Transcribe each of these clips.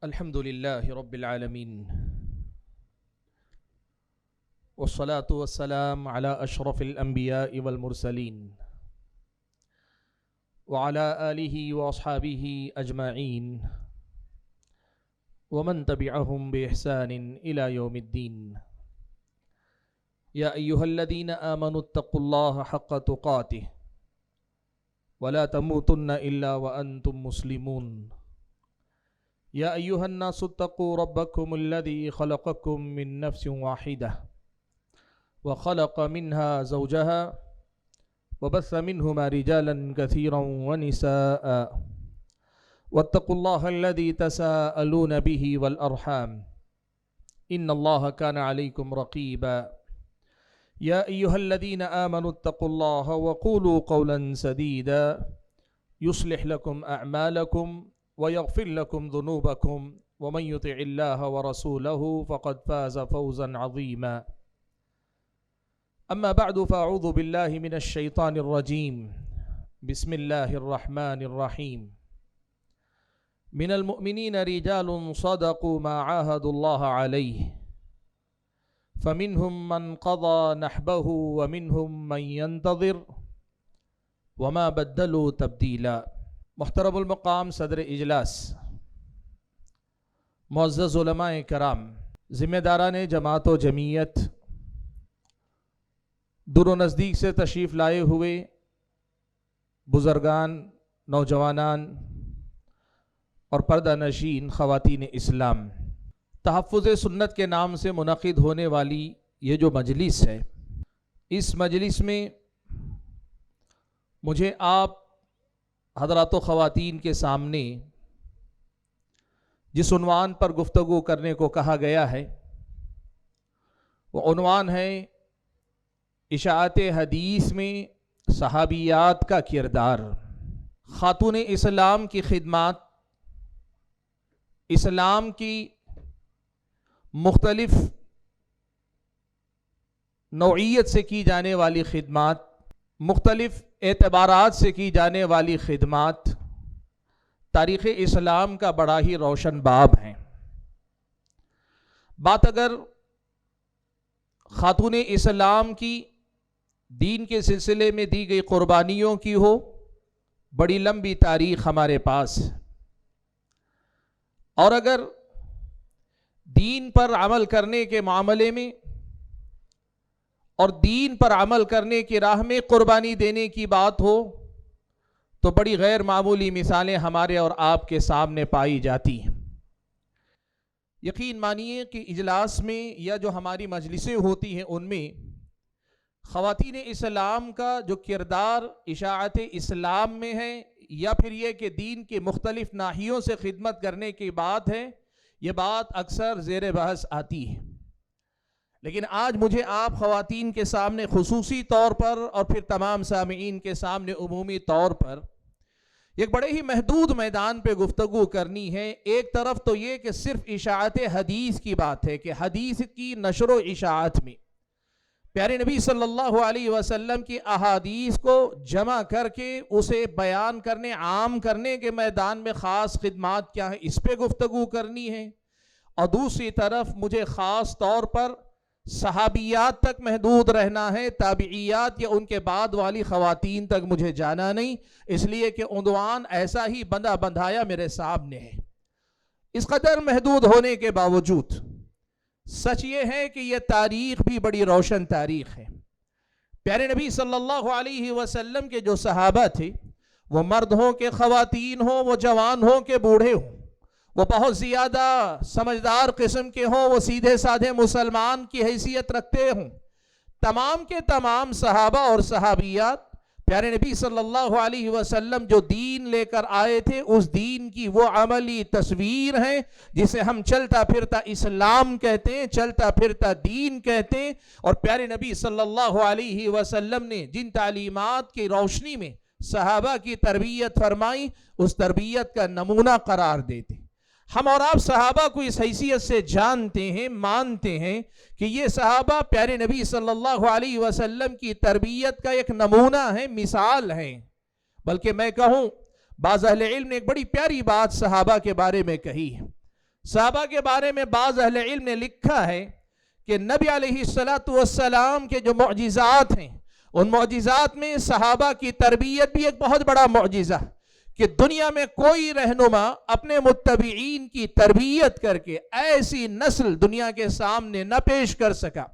الحمد لله رب العالمين والصلاة والسلام على أشرف الأنبياء والمرسلين وعلى آله وأصحابه أجمعين ومن تبعهم بإحسان إلى يوم الدين. يا أيها الذين آمنوا اتقوا الله حق تقاته ولا تموتن إلا وأنتم مسلمون. يا أيها الناس اتقوا ربكم الذي خلقكم من نفس واحدة وخلق منها زوجها وبث منهما رجالا كثيرا ونساء واتقوا الله الذي تساءلون به والأرحام إن الله كان عليكم رقيبا. يا أيها الذين آمنوا اتقوا الله وقولوا قولا سديدا يصلح لكم أعمالكم ويغفر لكم ذنوبكم ومن يطع الله ورسوله فقد فاز فوزا عظيما. أما بعد فأعوذ بالله من الشيطان الرجيم. بسم الله الرحمن الرحيم. من المؤمنين رجال صدقوا ما عاهدوا الله عليه فمنهم من قضى نحبه ومنهم من ينتظر وما بدلوا تبديلا. محترم المقام صدر اجلاس، معزز علماء کرام، ذمہ داران جماعت و جمعیت، دور و نزدیک سے تشریف لائے ہوئے بزرگان، نوجوانان اور پردہ نشین خواتین اسلام، تحفظ سنت کے نام سے منعقد ہونے والی یہ جو مجلس ہے، اس مجلس میں مجھے آپ حضرات و خواتین کے سامنے جس عنوان پر گفتگو کرنے کو کہا گیا ہے وہ عنوان ہے اشاعت حدیث میں صحابیات کا کردار. خاتون اسلام کی خدمات، اسلام کی مختلف نوعیت سے کی جانے والی خدمات، مختلف اعتبارات سے کی جانے والی خدمات تاریخ اسلام کا بڑا ہی روشن باب ہیں. بات اگر خاتون اسلام کی دین کے سلسلے میں دی گئی قربانیوں کی ہو، بڑی لمبی تاریخ ہمارے پاس، اور اگر دین پر عمل کرنے کے معاملے میں اور دین پر عمل کرنے کی راہ میں قربانی دینے کی بات ہو تو بڑی غیر معمولی مثالیں ہمارے اور آپ کے سامنے پائی جاتی ہیں. یقین مانیے کہ اجلاس میں یا جو ہماری مجلسیں ہوتی ہیں ان میں خواتین اسلام کا جو کردار اشاعت اسلام میں ہے یا پھر یہ کہ دین کے مختلف ناحیوں سے خدمت کرنے کی بات ہے، یہ بات اکثر زیر بحث آتی ہے. لیکن آج مجھے آپ خواتین کے سامنے خصوصی طور پر اور پھر تمام سامعین کے سامنے عمومی طور پر ایک بڑے ہی محدود میدان پہ گفتگو کرنی ہے. ایک طرف تو یہ کہ صرف اشاعت حدیث کی بات ہے کہ حدیث کی نشر و اشاعت میں پیارے نبی صلی اللہ علیہ وسلم کی احادیث کو جمع کر کے اسے بیان کرنے، عام کرنے کے میدان میں خاص خدمات کیا ہیں اس پہ گفتگو کرنی ہے. اور دوسری طرف مجھے خاص طور پر صحابیات تک محدود رہنا ہے، تابعیات یا ان کے بعد والی خواتین تک مجھے جانا نہیں، اس لیے کہ عنوان ایسا ہی بندہ بندھایا میرے سامنے ہے. اس قدر محدود ہونے کے باوجود سچ یہ ہے کہ یہ تاریخ بھی بڑی روشن تاریخ ہے. پیارے نبی صلی اللہ علیہ وسلم کے جو صحابہ تھے، وہ مرد ہوں کہ خواتین ہوں، وہ جوان ہوں کہ بوڑھے ہوں، وہ بہت زیادہ سمجھدار قسم کے ہوں، وہ سیدھے سادھے مسلمان کی حیثیت رکھتے ہوں، تمام کے تمام صحابہ اور صحابیات پیارے نبی صلی اللہ علیہ وسلم جو دین لے کر آئے تھے اس دین کی وہ عملی تصویر ہیں جسے ہم چلتا پھرتا اسلام کہتے ہیں، چلتا پھرتا دین کہتے ہیں. اور پیارے نبی صلی اللہ علیہ وسلم نے جن تعلیمات کی روشنی میں صحابہ کی تربیت فرمائی اس تربیت کا نمونہ قرار دیتے. ہم اور آپ صحابہ کو اس حیثیت سے جانتے ہیں، مانتے ہیں کہ یہ صحابہ پیارے نبی صلی اللہ علیہ وسلم کی تربیت کا ایک نمونہ ہے، مثال ہیں. بلکہ میں کہوں بعض اہل علم نے ایک بڑی پیاری بات صحابہ کے بارے میں کہی ہے. صحابہ کے بارے میں بعض اہل علم نے لکھا ہے کہ نبی علیہ السلام کے جو معجزات ہیں، ان معجزات میں صحابہ کی تربیت بھی ایک بہت بڑا معجزہ، کہ دنیا میں کوئی رہنما اپنے متبعین کی تربیت کر کے ایسی نسل دنیا کے سامنے نہ پیش کر سکا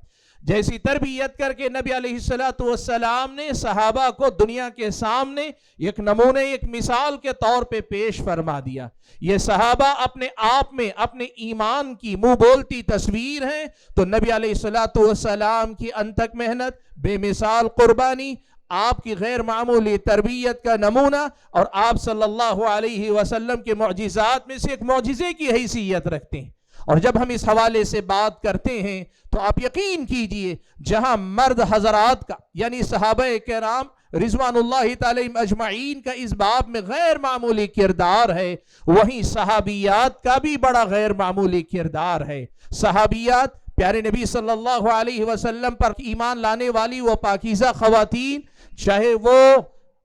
جیسی تربیت کر کے نبی علیہ السلام نے صحابہ کو دنیا کے سامنے ایک نمونے، ایک مثال کے طور پہ پیش فرما دیا۔ یہ صحابہ اپنے آپ میں اپنے ایمان کی منہ بولتی تصویر ہیں، تو نبی علیہ السلام کی انتھک محنت، بے مثال قربانی، آپ کی غیر معمولی تربیت کا نمونہ، اور آپ صلی اللہ علیہ وسلم کے معجزات میں سے ایک معجزے کی حیثیت رکھتے ہیں۔ اور جب ہم اس حوالے سے بات کرتے ہیں تو آپ یقین کیجئے، جہاں مرد حضرات کا یعنی صحابہ کرام رضوان اللہ تعالی اجمعین کا اس باب میں غیر معمولی کردار ہے، وہیں صحابیات کا بھی بڑا غیر معمولی کردار ہے۔ صحابیات پیارے نبی صلی اللہ علیہ وسلم پر ایمان لانے والی وہ پاکیزہ خواتین، چاہے وہ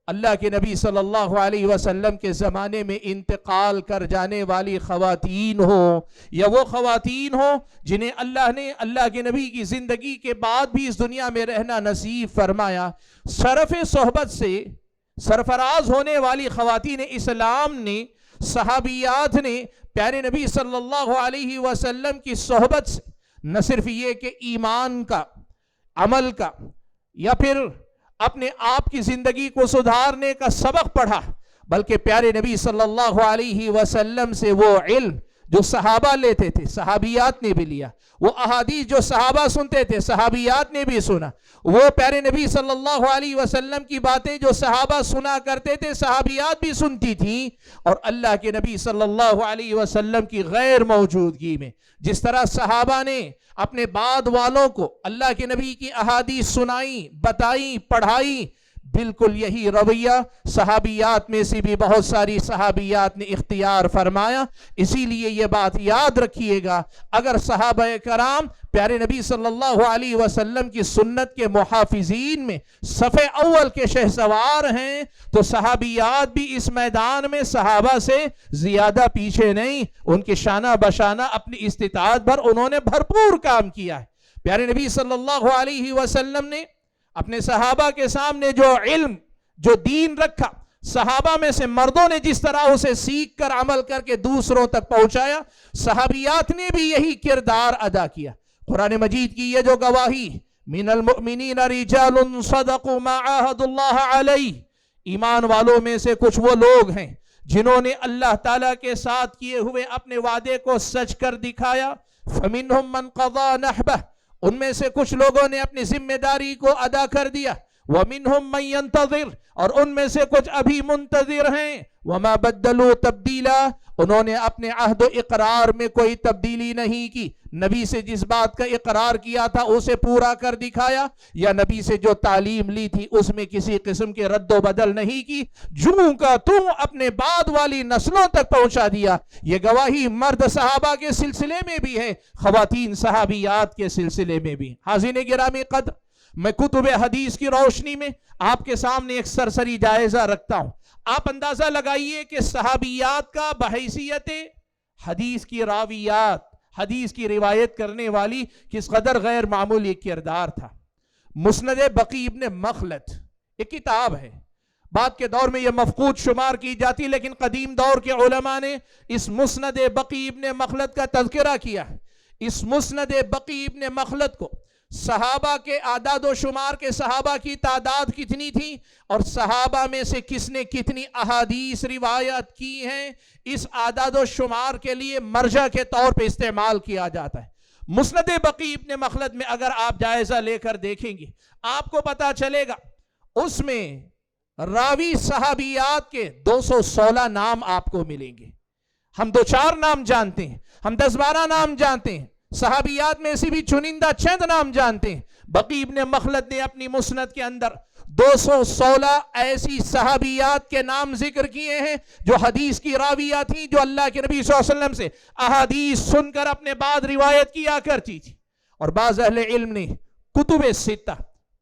اللہ کے نبی صلی اللہ علیہ وسلم کے زمانے میں انتقال کر جانے والی خواتین ہوں، یا وہ خواتین ہوں جنہیں اللہ نے اللہ کے نبی کی زندگی کے بعد بھی اس دنیا میں رہنا نصیب فرمایا، شرف صحبت سے سرفراز ہونے والی خواتین اسلام نے، صحابیات نے پیارے نبی صلی اللہ علیہ وسلم کی صحبت سے نہ صرف یہ کہ ایمان کا، عمل کا، یا پھر اپنے آپ کی زندگی کو سدھارنے کا سبق پڑھا، بلکہ پیارے نبی صلی اللہ علیہ وسلم سے وہ علم جو صحابہ لیتے تھے صحابیات نے بھی لیا، وہ احادیث جو صحابہ سنتے تھے صحابیات نے بھی سنا، وہ پیارے نبی صلی اللہ علیہ وسلم کی باتیں جو صحابہ سنا کرتے تھے صحابیات بھی سنتی تھیں، اور اللہ کے نبی صلی اللہ علیہ وسلم کی غیر موجودگی میں جس طرح صحابہ نے اپنے بعد والوں کو اللہ کے نبی کی احادیث سنائی، بتائی، پڑھائی، بالکل یہی رویہ صحابیات میں سے بھی بہت ساری صحابیات نے اختیار فرمایا۔ اسی لیے یہ بات یاد رکھیے گا، اگر صحابہ کرام پیارے نبی صلی اللہ علیہ وسلم کی سنت کے محافظین میں صف اول کے شہسوار ہیں، تو صحابیات بھی اس میدان میں صحابہ سے زیادہ پیچھے نہیں، ان کی شانہ بشانہ اپنی استطاعت بھر انہوں نے بھرپور کام کیا ہے۔ پیارے نبی صلی اللہ علیہ وسلم نے اپنے صحابہ کے سامنے جو علم، جو دین رکھا، صحابہ میں سے مردوں نے جس طرح اسے سیکھ کر عمل کر کے دوسروں تک پہنچایا، صحابیات نے بھی یہی کردار ادا کیا۔ قرآن مجید کی یہ جو گواہی، من المؤمنین رجال صدقوا ما عاہدوا اللہ علیہ، ایمان والوں میں سے کچھ وہ لوگ ہیں جنہوں نے اللہ تعالیٰ کے ساتھ کیے ہوئے اپنے وعدے کو سچ کر دکھایا، فمنہم من قضا نحبہ، ان میں سے کچھ لوگوں نے اپنی ذمہ داری کو ادا کر دیا، وَمِنْهُمْ مَنْ يَنْتَظِرُ، اور ان میں سے کچھ ابھی منتظر ہیں، وَمَا بَدَّلُوا تَبْدِيلًا، انہوں نے اپنے عہد و اقرار میں کوئی تبدیلی نہیں کی، نبی سے جس بات کا اقرار کیا تھا اسے پورا کر دکھایا، یا نبی سے جو تعلیم لی تھی اس میں کسی قسم کے رد و بدل نہیں کی، جوں کا توں اپنے بعد والی نسلوں تک پہنچا دیا۔ یہ گواہی مرد صحابہ کے سلسلے میں بھی ہے، خواتین صحابیات کے سلسلے میں بھی۔ حاضرین گرامی قدر، میں کتب حدیث کی روشنی میں آپ کے سامنے ایک سرسری جائزہ رکھتا ہوں۔ آپ اندازہ لگائیے کہ صحابیات کا بحیثیت حدیث کی راویات، حدیث کی روایت کرنے والی کس قدر غیر معمولی کردار تھا۔ مسند بقی ابن مخلد ایک کتاب ہے، بعد کے دور میں یہ مفقود شمار کی جاتی، لیکن قدیم دور کے علماء نے اس مسند بقی ابن مخلد کا تذکرہ کیا ہے۔ اس مسند بقی ابن مخلد کو صحابہ کے اعداد و شمار کے صحابہ کی تعداد کتنی تھی، اور صحابہ میں سے کس نے کتنی احادیث روایت کی ہیں، اس اعداد و شمار کے لیے مرجع کے طور پہ استعمال کیا جاتا ہے۔ مسند بقی ابن مخلد میں اگر آپ جائزہ لے کر دیکھیں گے، آپ کو پتا چلے گا اس میں راوی صحابیات کے 216 نام آپ کو ملیں گے۔ ہم 2-4 نام جانتے ہیں، ہم 10-12 نام جانتے ہیں، صحابیات میں سے بھی چنندہ چند نام جانتے ہیں۔ بقی ابن مخلد نے اپنی مسند کے اندر 216 ایسی صحابیات کے نام ذکر کیے ہیں جو حدیث کی راویہ تھیں، جو اللہ کے نبی صلی اللہ علیہ وسلم سے احادیث سن کر اپنے بعد روایت کیا کرتی تھی۔ اور بعض اہل علم نے کتب ستہ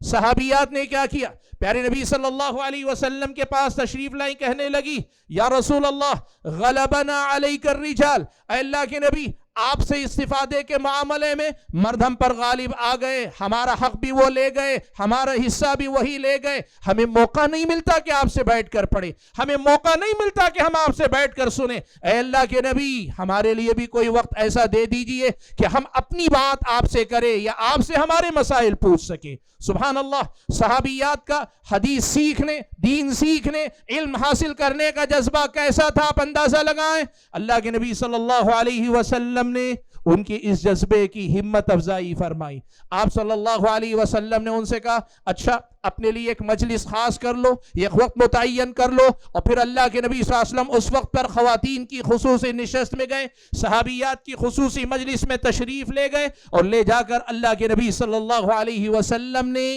صحابیات نے کیا کیا؟ پیارے نبی صلی اللہ علیہ وسلم کے پاس تشریف لائیں، کہنے لگی یا رسول اللہ غلبنا علیک الرجال، اے اللہ کے نبی آپ سے استفادے کے معاملے میں مرد ہم پر غالب آ گئے، ہمارا حق بھی وہ لے گئے، ہمارا حصہ بھی وہی لے گئے، ہمیں موقع نہیں ملتا کہ آپ سے بیٹھ کر پڑھیں، ہمیں موقع نہیں ملتا کہ ہم آپ سے بیٹھ کر سنیں، اے اللہ کے نبی ہمارے لیے بھی کوئی وقت ایسا دے دیجئے کہ ہم اپنی بات آپ سے کریں یا آپ سے ہمارے مسائل پوچھ سکیں۔ سبحان اللہ، صحابیات کا حدیث سیکھنے، دین سیکھنے، علم حاصل کرنے کا جذبہ کیسا تھا آپ اندازہ لگائیں۔ اللہ کے نبی صلی اللہ علیہ وسلم نے ان کی اس جذبے کی ہمت افزائی فرمائی۔ آپ صلی اللہ علیہ وسلم نے ان سے کہا اچھا اپنے لیے ایک مجلس خاص کر لو، ایک وقت متعین کر لو، اور پھر اللہ کے نبی صلی اللہ علیہ وسلم اس وقت پر خواتین کی خصوصی نشست میں گئے، صحابیات کی خصوصی مجلس میں تشریف لے گئے، اور لے جا کر اللہ کے نبی صلی اللہ علیہ وسلم نے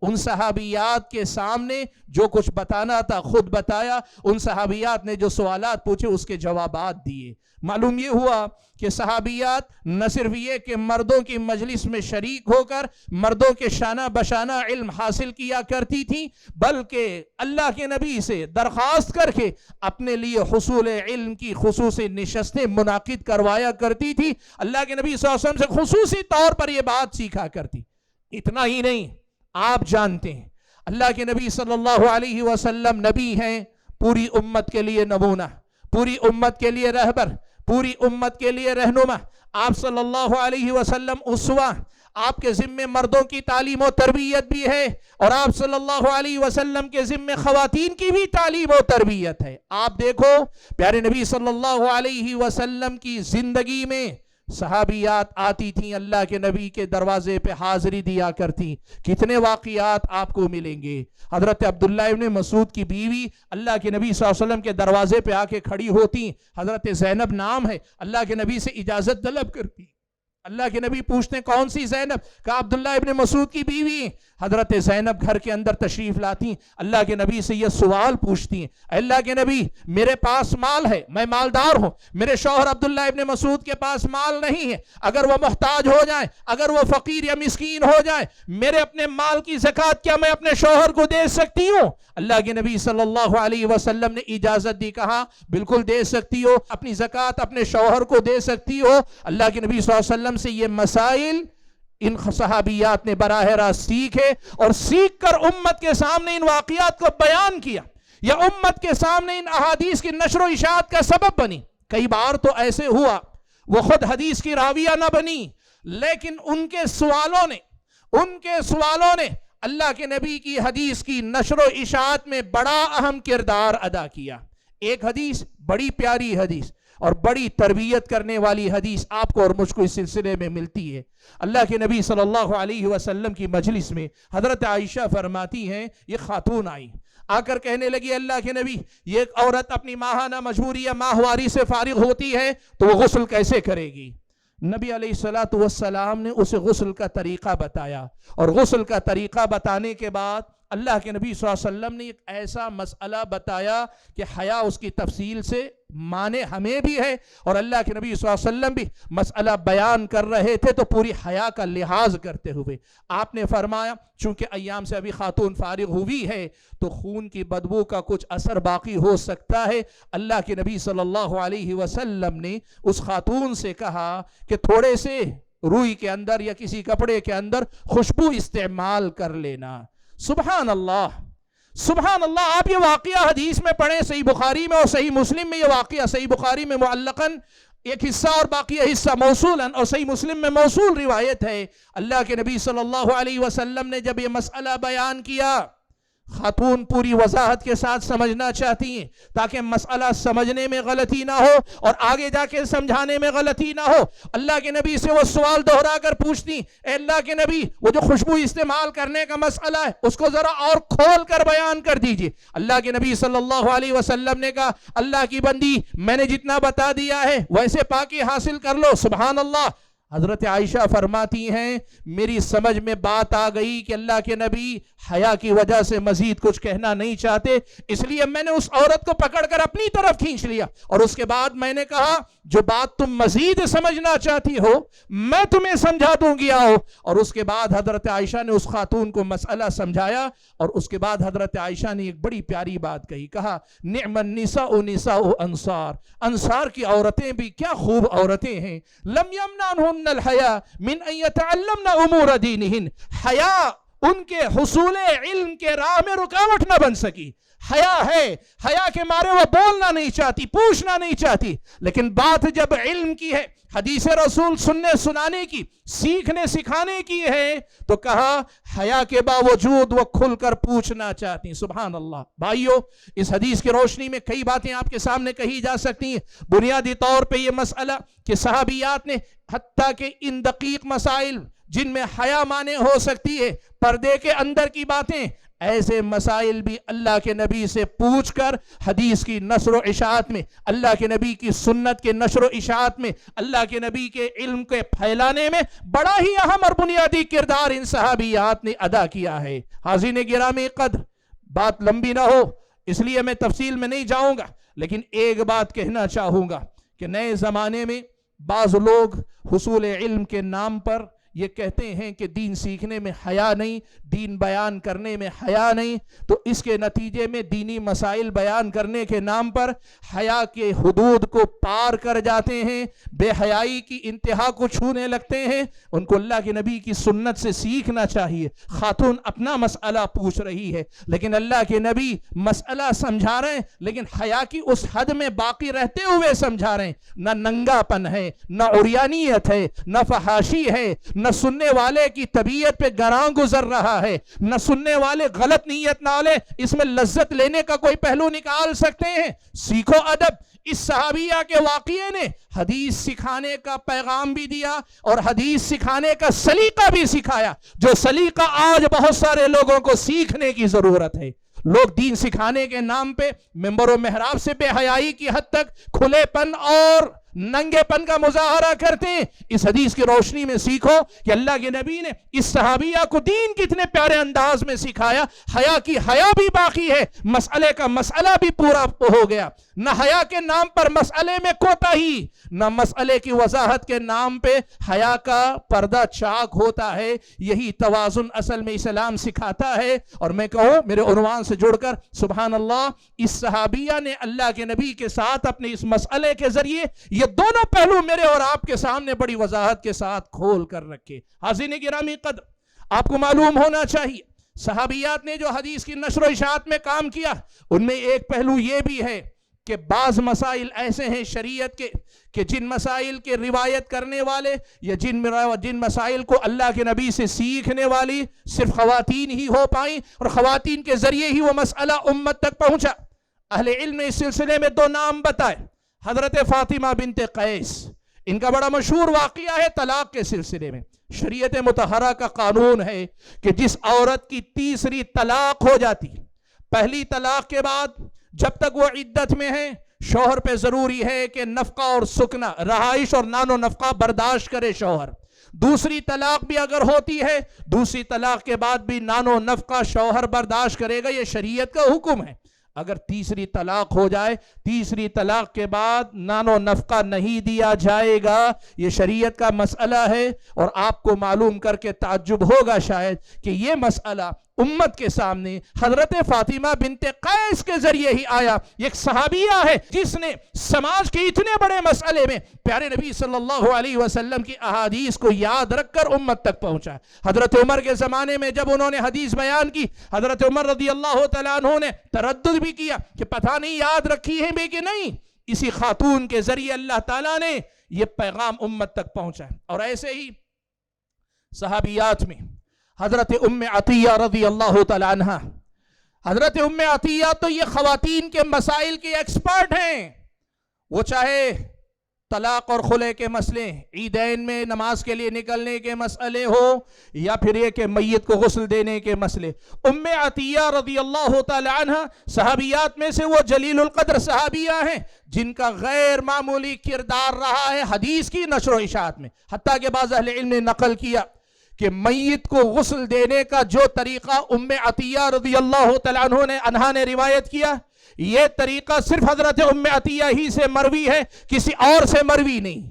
ان صحابیات کے سامنے جو کچھ بتانا تھا خود بتایا، ان صحابیات نے جو سوالات پوچھے اس کے جوابات دیے۔ معلوم یہ ہوا کہ صحابیات نہ صرف یہ کہ مردوں کی مجلس میں شریک ہو کر مردوں کے شانہ بشانہ علم حاصل کیا کرتی تھی، بلکہ اللہ کے نبی سے درخواست کر کے اپنے لیے حصول علم کی خصوصی نشستیں منعقد کروایا کرتی تھی، اللہ کے نبی صلی اللہ علیہ وسلم سے خصوصی طور پر یہ بات سیکھا کرتی۔ اتنا ہی نہیں، آپ جانتے ہیں اللہ کے نبی صلی اللہ علیہ وسلم نبی ہیں، پوری امت کے لیے نمونہ، پوری امت کے لیے رہبر، پوری امت کے لیے رہنما، آپ صلی اللہ علیہ وسلم اسوہ، آپ کے ذمے مردوں کی تعلیم و تربیت بھی ہے، اور آپ صلی اللہ علیہ وسلم کے ذمے خواتین کی بھی تعلیم و تربیت ہے۔ آپ دیکھو پیارے نبی صلی اللہ علیہ وسلم کی زندگی میں صحابیات آتی تھیں، اللہ کے نبی کے دروازے پہ حاضری دیا کرتی۔ کتنے واقعات آپ کو ملیں گے۔ حضرت عبداللہ ابن مسعود کی بیوی اللہ کے نبی صلی اللہ علیہ وسلم کے دروازے پہ آ کے کھڑی ہوتی، حضرت زینب نام ہے، اللہ کے نبی سے اجازت طلب کرتی۔ اللہ کے نبی پوچھتے ہیں کون سی زینب؟ کہا عبداللہ ابن مسعود کی بیوی۔ حضرت زینب گھر کے اندر تشریف لاتی، اللہ کے نبی سے یہ سوال پوچھتی ہیں، اللہ کے نبی میرے پاس مال ہے، میں مالدار ہوں، میرے شوہر عبداللہ ابن مسعود کے پاس مال نہیں ہے، اگر وہ محتاج ہو جائیں، اگر وہ فقیر یا مسکین ہو جائیں، میرے اپنے مال کی زکوٰۃ کیا میں اپنے شوہر کو دے سکتی ہوں؟ اللہ کے نبی صلی اللہ علیہ وسلم نے اجازت دی، کہا بالکل دے سکتی ہو، اپنی زکوٰۃ اپنے شوہر کو دے سکتی ہو۔ اللہ کے نبی صلی اللہ علیہ وسلم سے یہ مسائل ان صحابیات نے براہ راست سیکھے، اور سیکھ کر امت کے سامنے ان واقعات کو بیان کیا، یا امت کے سامنے ان احادیث کی نشر و اشاعت کا سبب بنی۔ کئی بار تو ایسے ہوا وہ خود حدیث کی راویہ نہ بنی، لیکن ان کے سوالوں نے اللہ کے نبی کی حدیث کی نشر و اشاعت میں بڑا اہم کردار ادا کیا۔ ایک حدیث، بڑی پیاری حدیث اور بڑی تربیت کرنے والی حدیث آپ کو اور مجھ کو اس سلسلے میں ملتی ہے۔ اللہ کے نبی صلی اللہ علیہ وسلم کی مجلس میں حضرت عائشہ فرماتی ہیں، یہ خاتون آئی، آ کر کہنے لگی اللہ کے نبی یہ ایک عورت اپنی ماہانہ مجبوری یا ماہواری سے فارغ ہوتی ہے تو وہ غسل کیسے کرے گی؟ نبی علیہ السلام نے اسے غسل کا طریقہ بتایا، اور غسل کا طریقہ بتانے کے بعد اللہ کے نبی صلی اللہ علیہ وسلم نے ایک ایسا مسئلہ بتایا کہ حیا اس کی تفصیل سے مانے ہمیں بھی ہے، اور اللہ کے نبی صلی اللہ علیہ وسلم بھی مسئلہ بیان کر رہے تھے تو پوری حیا کا لحاظ کرتے ہوئے آپ نے فرمایا چونکہ ایام سے ابھی خاتون فارغ ہوئی ہے تو خون کی بدبو کا کچھ اثر باقی ہو سکتا ہے۔ اللہ کے نبی صلی اللہ علیہ وسلم نے اس خاتون سے کہا کہ تھوڑے سے روئی کے اندر یا کسی کپڑے کے اندر خوشبو استعمال کر لینا۔ سبحان اللہ، سبحان اللہ۔ آپ یہ واقعہ حدیث میں پڑھیں، صحیح بخاری میں اور صحیح مسلم میں یہ واقعہ، صحیح بخاری میں معلقاً ایک حصہ اور باقی حصہ موصولاً، اور صحیح مسلم میں موصول روایت ہے۔ اللہ کے نبی صلی اللہ علیہ وسلم نے جب یہ مسئلہ بیان کیا، خاتون پوری وضاحت کے ساتھ سمجھنا چاہتی ہیں تاکہ مسئلہ سمجھنے میں غلطی نہ ہو اور آگے جا کے سمجھانے میں غلطی نہ ہو۔ اللہ کے نبی سے وہ سوال دہرا کر پوچھتی، اے اللہ کے نبی وہ جو خوشبو استعمال کرنے کا مسئلہ ہے اس کو ذرا اور کھول کر بیان کر دیجئے۔ اللہ کے نبی صلی اللہ علیہ وسلم نے کہا اللہ کی بندی میں نے جتنا بتا دیا ہے ویسے پاکی حاصل کر لو۔ سبحان اللہ۔ حضرت عائشہ فرماتی ہیں میری سمجھ میں بات آ گئی کہ اللہ کے نبی حیا کی وجہ سے مزید کچھ کہنا نہیں چاہتے، اس لیے میں نے اس عورت کو پکڑ کر اپنی طرف کھینچ لیا، اور اس کے بعد میں نے کہا جو بات تم مزید سمجھنا چاہتی ہو میں تمہیں سمجھا دوں گی، آؤ۔ اور اس کے بعد حضرت عائشہ نے اس خاتون کو مسئلہ سمجھایا، اور اس کے بعد حضرت عائشہ نے ایک بڑی پیاری بات کہی، کہا نعم النساء نساء انصار، انصار کی عورتیں بھی کیا خوب عورتیں ہیں، لم یمنعنہن الحیا من ان یتعلمن امور دینہن، حیا ان کے حصول علم کے راہ میں رکاوٹ نہ بن سکی۔ حیا ہے، حیا کے مارے وہ بولنا نہیں چاہتی، پوچھنا نہیں چاہتی، لیکن بات جب علم کی ہے، حدیث رسول سننے سنانے کی، سیکھنے سکھانے کی ہے، تو کہا حیا کے باوجود وہ کھل کر پوچھنا چاہتی۔ سبحان اللہ۔ بھائیو، اس حدیث کی روشنی میں کئی باتیں آپ کے سامنے کہی جا سکتی ہیں۔ بنیادی طور پہ یہ مسئلہ کہ صحابیات نے حتیٰ کہ ان دقیق مسائل جن میں حیا مانے ہو سکتی ہے، پردے کے اندر کی باتیں، ایسے مسائل بھی اللہ کے نبی سے پوچھ کر حدیث کی نشر و اشاعت میں، اللہ کے نبی کی سنت کے نشر و اشاعت میں، اللہ کے نبی کے علم کے پھیلانے میں بڑا ہی اہم اور بنیادی کردار ان صحابیات نے ادا کیا ہے۔ حاضرین گرامی قدر، بات لمبی نہ ہو اس لیے میں تفصیل میں نہیں جاؤں گا، لیکن ایک بات کہنا چاہوں گا کہ نئے زمانے میں بعض لوگ حصول علم کے نام پر یہ کہتے ہیں کہ دین سیکھنے میں حیا نہیں، دین بیان کرنے میں حیا نہیں، تو اس کے نتیجے میں دینی مسائل بیان کرنے کے نام پر حیا کے حدود کو پار کر جاتے ہیں، بے حیائی کی انتہا کو چھونے لگتے ہیں۔ ان کو اللہ کے نبی کی سنت سے سیکھنا چاہیے۔ خاتون اپنا مسئلہ پوچھ رہی ہے، لیکن اللہ کے نبی مسئلہ سمجھا رہے ہیں، لیکن حیا کی اس حد میں باقی رہتے ہوئے سمجھا رہے ہیں۔ نہ ننگا پن ہے، نہ عریانیت ہے، نہ فحاشی ہے، نہ سننے والے کی طبیعت پہ گراں گزر رہا ہے، نہ سننے والے غلط نیت نہ لے، اس میں لذت لینے کا کوئی پہلو نکال سکتے ہیں۔ سیکھو ادب۔ اس صحابیہ کے واقعے نے حدیث سکھانے کا پیغام بھی دیا اور حدیث سکھانے کا سلیقہ بھی سکھایا، جو سلیقہ آج بہت سارے لوگوں کو سیکھنے کی ضرورت ہے۔ لوگ دین سکھانے کے نام پہ ممبر و محراب سے بے حیائی کی حد تک کھلے پن اور ننگے پن کا مظاہرہ کرتے ہیں۔ اس حدیث کی روشنی میں سیکھو کہ اللہ کے نبی نے اس صحابیہ کو دین کتنے پیارے انداز میں سکھایا۔ حیا کی حیا بھی باقی ہے، مسئلے کا مسئلہ بھی پورا ہو گیا۔ نہ حیا کے نام پر مسئلے میں کوتاہی، نہ مسئلے کی وضاحت کے نام پہ حیا کا پردہ چاک ہوتا ہے۔ یہی توازن اصل میں اسلام سکھاتا ہے۔ اور میں کہوں میرے عنوان سے جڑ کر، سبحان اللہ، اس صحابیہ نے اللہ کے نبی کے ساتھ اپنے اس مسئلے کے ذریعے یہ دونوں پہلو میرے اور آپ کے سامنے بڑی وضاحت کے ساتھ کھول کر رکھے۔ حاضرین گرامی قدر، آپ کو معلوم ہونا چاہیے صحابیات نے جو حدیث کی نشر و اشاعت میں کام کیا، ان میں ایک پہلو یہ بھی ہے کہ بعض مسائل ایسے ہیں شریعت کے کہ جن مسائل کے روایت کرنے والے یا جن مسائل کو اللہ کے نبی سے سیکھنے والی صرف خواتین ہی ہو پائیں، اور خواتین کے ذریعے ہی وہ مسئلہ امت تک پہنچا۔ اہل علم نے اس سلسلے میں دو نام بتائے، حضرت فاطمہ بنت قیس، ان کا بڑا مشہور واقعہ ہے طلاق کے سلسلے میں۔ شریعت مطہرہ کا قانون ہے کہ جس عورت کی تیسری طلاق ہو جاتی، پہلی طلاق کے بعد جب تک وہ عدت میں ہے، شوہر پہ ضروری ہے کہ نفقہ اور سکنا، رہائش اور نان و نفقہ برداشت کرے شوہر۔ دوسری طلاق بھی اگر ہوتی ہے، دوسری طلاق کے بعد بھی نان و نفقہ شوہر برداشت کرے گا، یہ شریعت کا حکم ہے۔ اگر تیسری طلاق ہو جائے، تیسری طلاق کے بعد نان و نفقہ نہیں دیا جائے گا، یہ شریعت کا مسئلہ ہے۔ اور آپ کو معلوم کر کے تعجب ہوگا شاید کہ یہ مسئلہ امت کے سامنے حضرت فاطمہ بنت قیس کے ذریعے ہی آیا۔ ایک صحابیہ ہے جس نے سماج کے اتنے بڑے مسئلے میں پیارے نبی صلی اللہ علیہ وسلم کی احادیث کو یاد رکھ کر امت تک پہنچا۔ حضرت عمر کے زمانے میں جب انہوں نے حدیث بیان کی، حضرت عمر رضی اللہ تعالیٰ عنہ نے تردد بھی کیا کہ پتہ نہیں یاد رکھی ہے بھی کہ نہیں۔ اسی خاتون کے ذریعے اللہ تعالیٰ نے یہ پیغام امت تک پہنچا۔ اور ایسے ہی صحابیات میں حضرت ام عطیہ رضی اللہ تعالیٰ عنہ، حضرت ام عطیہ تو یہ خواتین کے مسائل کے ایکسپرٹ ہیں۔ وہ چاہے طلاق اور خلع کے مسئلے، عیدین میں نماز کے لیے نکلنے کے مسئلے ہو، یا پھر یہ کہ میت کو غسل دینے کے مسئلے۔ ام عطیہ رضی اللہ تعالی عنہ صحابیات میں سے وہ جلیل القدر صحابیہ ہیں جن کا غیر معمولی کردار رہا ہے حدیث کی نشر و اشاعت میں، حتیٰ کہ بعض اہل علم نے نقل کیا کہ میت کو غسل دینے کا جو طریقہ ام عطیہ رضی اللہ تعالی عنہ نے روایت کیا، یہ طریقہ صرف حضرت ام عطیہ ہی سے مروی ہے، کسی اور سے مروی نہیں۔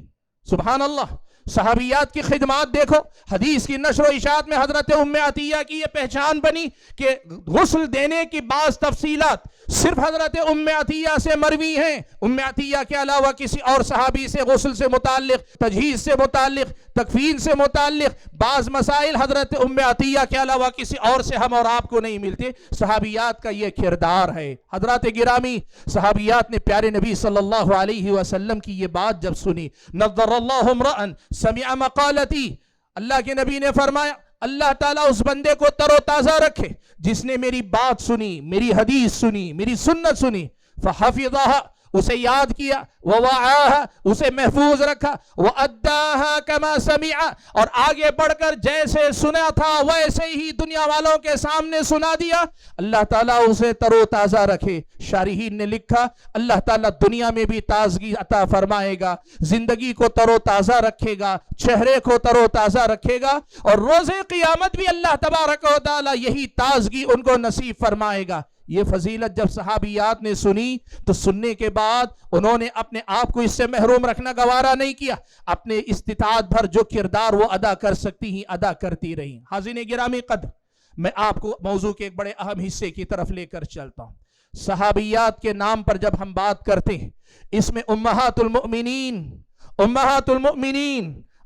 سبحان اللہ، صحابیات کی خدمات دیکھو، حدیث کی نشر و اشاعت میں حضرت ام عطیہ کی یہ پہچان بنی کہ غسل دینے کی بعض تفصیلات صرف حضرت ام عطیہ سے مروی ہیں، ام عطیہ کے علاوہ کسی اور صحابی سے غسل سے متعلق، تجہیز سے متعلق، تکفین سے متعلق بعض مسائل حضرت ام عطیہ کے علاوہ کسی اور سے ہم اور آپ کو نہیں ملتے۔ صحابیات کا یہ کردار ہے۔ حضرات گرامی، صحابیات نے پیارے نبی صلی اللہ علیہ وسلم کی یہ بات جب سنی، نظر اللہ امرأ سمع مقالتی، اللہ کے نبی نے فرمایا اللہ تعالیٰ اس بندے کو تر و تازہ رکھے جس نے میری بات سنی، میری حدیث سنی، میری سنت سنی، فحفظها، اسے یاد کیا، ووعاها، اسے محفوظ رکھا، واداها كما سمع، اور آگے بڑھ کر جیسے سنا تھا ویسے ہی دنیا والوں کے سامنے سنا دیا، اللہ تعالیٰ اسے تر و تازہ رکھے۔ شارحین نے لکھا اللہ تعالیٰ دنیا میں بھی تازگی عطا فرمائے گا، زندگی کو تر و تازہ رکھے گا، چہرے کو تر و تازہ رکھے گا، اور روز قیامت بھی اللہ تبارک و تعالیٰ یہی تازگی ان کو نصیب فرمائے گا۔ یہ فضیلت جب صحابیات نے سنی تو سننے کے بعد انہوں نے اپنے آپ کو اس سے محروم رکھنا گوارا نہیں کیا، اپنے استطاعت بھر جو کردار وہ ادا کر سکتی ہیں ادا کرتی رہیں۔ حاضرین گرامی قدر، میں آپ کو موضوع کے ایک بڑے اہم حصے کی طرف لے کر چلتا ہوں۔ صحابیات کے نام پر جب ہم بات کرتے ہیں، اس میں امہات المؤمنین،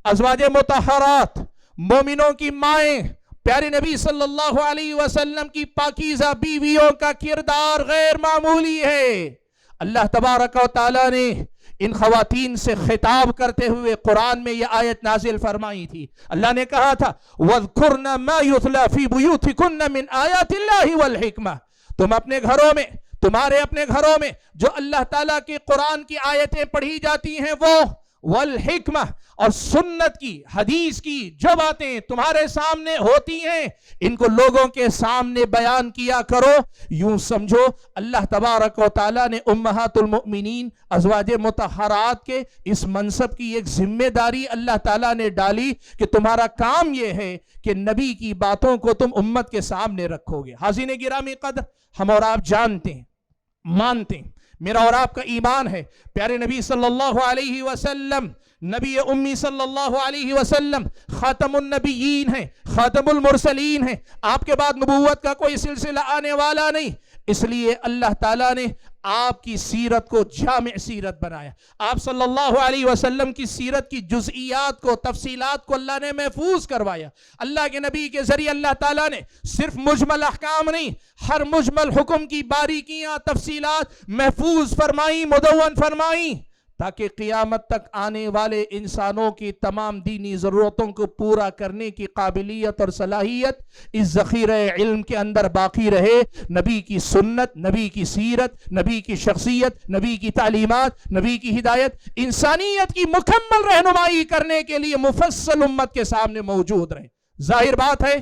ازواج مطہرات، مومنوں کی مائیں، پیارے نبی صلی اللہ علیہ وسلم کی پاکیزہ بیویوں کا کردار غیر معمولی ہے۔ اللہ تبارک و تعالیٰ نے ان خواتین سے خطاب کرتے ہوئے قرآن میں یہ آیت نازل فرمائی تھی۔ اللہ نے کہا تھا وَاذْكُرْنَ مَا يُتْلَى فِي بُيُوتِكُنَّ مِنْ آيَاتِ اللَّهِ وَالْحِكْمَةِ، تم اپنے گھروں میں، تمہارے اپنے گھروں میں جو اللہ تعالیٰ کی قرآن کی آیتیں پڑھی جاتی ہیں وہ والحکمہ، اور سنت کی، حدیث کی جو باتیں تمہارے سامنے ہوتی ہیں ان کو لوگوں کے سامنے بیان کیا کرو۔ یوں سمجھو اللہ تبارک و تعالیٰ نے امہات المؤمنین، ازواج مطہرات کے اس منصب کی ایک ذمہ داری اللہ تعالیٰ نے ڈالی کہ تمہارا کام یہ ہے کہ نبی کی باتوں کو تم امت کے سامنے رکھو گے۔ حاضرین گرامی قدر، ہم اور آپ جانتے ہیں، مانتے ہیں، میرا اور آپ کا ایمان ہے پیارے نبی صلی اللہ علیہ وسلم، نبی امی صلی اللہ علیہ وسلم خاتم النبیین ہیں، خاتم المرسلین ہیں، آپ کے بعد نبوت کا کوئی سلسلہ آنے والا نہیں، اس لیے اللہ تعالیٰ نے آپ کی سیرت کو جامع سیرت بنایا۔ آپ صلی اللہ علیہ وسلم کی سیرت کی جزئیات کو، تفصیلات کو اللہ نے محفوظ کروایا۔ اللہ کے نبی کے ذریعے اللہ تعالیٰ نے صرف مجمل احکام نہیں، ہر مجمل حکم کی باریکیاں، تفصیلات محفوظ فرمائیں، مدون فرمائیں، تاکہ قیامت تک آنے والے انسانوں کی تمام دینی ضرورتوں کو پورا کرنے کی قابلیت اور صلاحیت اس ذخیرہ علم کے اندر باقی رہے۔ نبی کی سنت، نبی کی سیرت، نبی کی شخصیت، نبی کی تعلیمات، نبی کی ہدایت انسانیت کی مکمل رہنمائی کرنے کے لیے مفصل امت کے سامنے موجود رہے۔ ظاہر بات ہے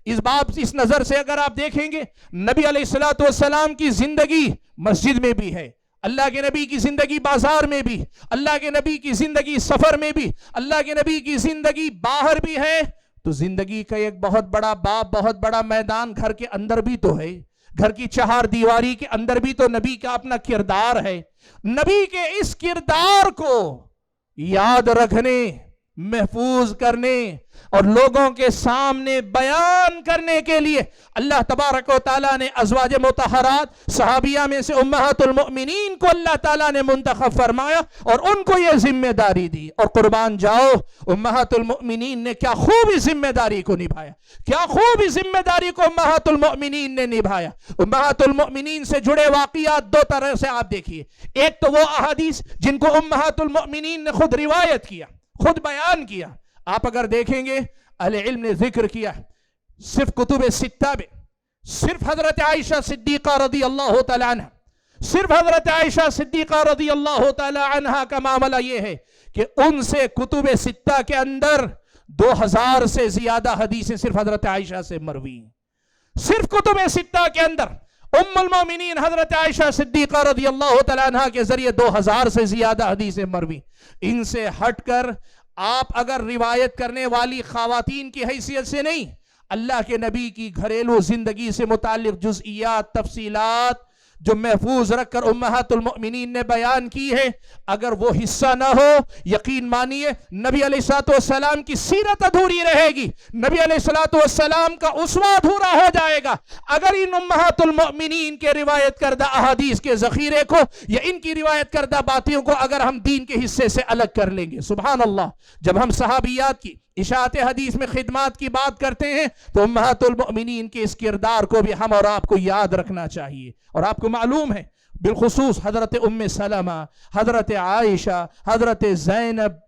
اس نظر سے اگر آپ دیکھیں گے، نبی علیہ السلام کی زندگی مسجد میں بھی ہے، اللہ کے نبی کی زندگی بازار میں بھی، اللہ کے نبی کی زندگی سفر میں بھی، اللہ کے نبی کی زندگی باہر بھی ہے۔ تو زندگی کا ایک بہت بڑا باب، بہت بڑا میدان گھر کے اندر بھی تو ہے، گھر کی چہار دیواری کے اندر بھی تو نبی کا اپنا کردار ہے۔ نبی کے اس کردار کو یاد رکھنے، محفوظ کرنے اور لوگوں کے سامنے بیان کرنے کے لیے اللہ تبارک و تعالیٰ نے ازواج مطہرات، صحابیہ میں سے امہات المؤمنین کو اللہ تعالیٰ نے منتخب فرمایا اور ان کو یہ ذمہ داری دی۔ اور قربان جاؤ، امہات المؤمنین نے کیا خوب اس ذمہ داری کو نبھایا، کیا خوب اس ذمہ داری کو امہات المؤمنین نے نبھایا۔ امہات المؤمنین سے جڑے واقعات دو طرح سے آپ دیکھیے، ایک تو وہ احادیث جن کو امہات المؤمنین نے خود روایت کیا، خود بیان کیا۔ آپ اگر دیکھیں گے اہل علم نے ذکر کیا صرف کتب ستہ میں، صرف حضرت عائشہ صدیقہ رضی اللہ تعالی عنہ، صرف حضرت عائشہ صدیقہ رضی اللہ تعالی عنہ کا معاملہ یہ ہے کہ ان سے کتب ستہ کے اندر 2000 سے زیادہ حدیثیں صرف حضرت عائشہ سے مروی ہیں. صرف کتب ستہ کے اندر ام المومنین حضرت عائشہ صدیقہ رضی اللہ تعالیٰ عنہ کے ذریعے 2000 سے زیادہ حدیثیں مروی. ان سے ہٹ کر آپ اگر روایت کرنے والی خواتین کی حیثیت سے نہیں، اللہ کے نبی کی گھریلو زندگی سے متعلق جزئیات، تفصیلات جو محفوظ رکھ کر امہات المؤمنین نے بیان کی ہے، اگر وہ حصہ نہ ہو، یقین مانیے نبی علیہ الصلوۃ والسلام کی سیرت ادھوری رہے گی، نبی علیہ الصلوۃ والسلام کا اسوہ ادھورا ہو جائے گا اگر ان امہات المؤمنین کے روایت کردہ احادیث کے ذخیرے کو یا ان کی روایت کردہ باتوں کو اگر ہم دین کے حصے سے الگ کر لیں گے. سبحان اللہ. جب ہم صحابیات کی اشاعت حدیث میں خدمات کی بات کرتے ہیں تو امہات المؤمنین کے اس کردار کو بھی ہم اور آپ کو یاد رکھنا چاہیے. اور آپ کو معلوم ہے بالخصوص حضرت ام سلمہ، حضرت عائشہ، حضرت زینب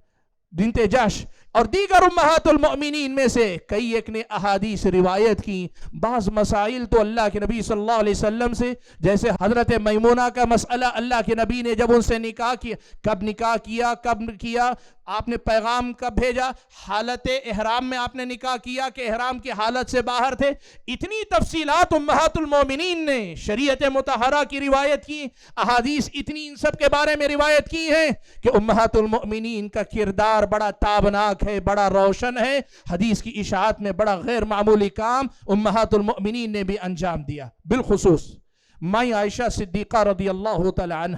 بنت جحش اور دیگر امہات المؤمنین میں سے کئی ایک نے احادیث روایت کی. بعض مسائل تو اللہ کے نبی صلی اللہ علیہ وسلم سے، جیسے حضرت میمونہ کا مسئلہ، اللہ کے نبی نے جب ان سے نکاح کیا، کب نکاح کیا، کب کیا، آپ نے پیغام کب بھیجا، حالت احرام میں آپ نے نکاح کیا کہ احرام کی حالت سے باہر تھے، اتنی تفصیلات امہات المومنین نے شریعت مطہرہ کی روایت کی. احادیث اتنی ان سب کے بارے میں روایت کی ہیں کہ امہات المؤمنین کا کردار بڑا تابناک ہے، بڑا روشن ہے. حدیث کی اشاعت میں بڑا غیر معمولی کام امہات المؤمنین نے بھی انجام دیا. بالخصوص مائی عائشہ صدیقہ رضی اللہ تعالی عنہ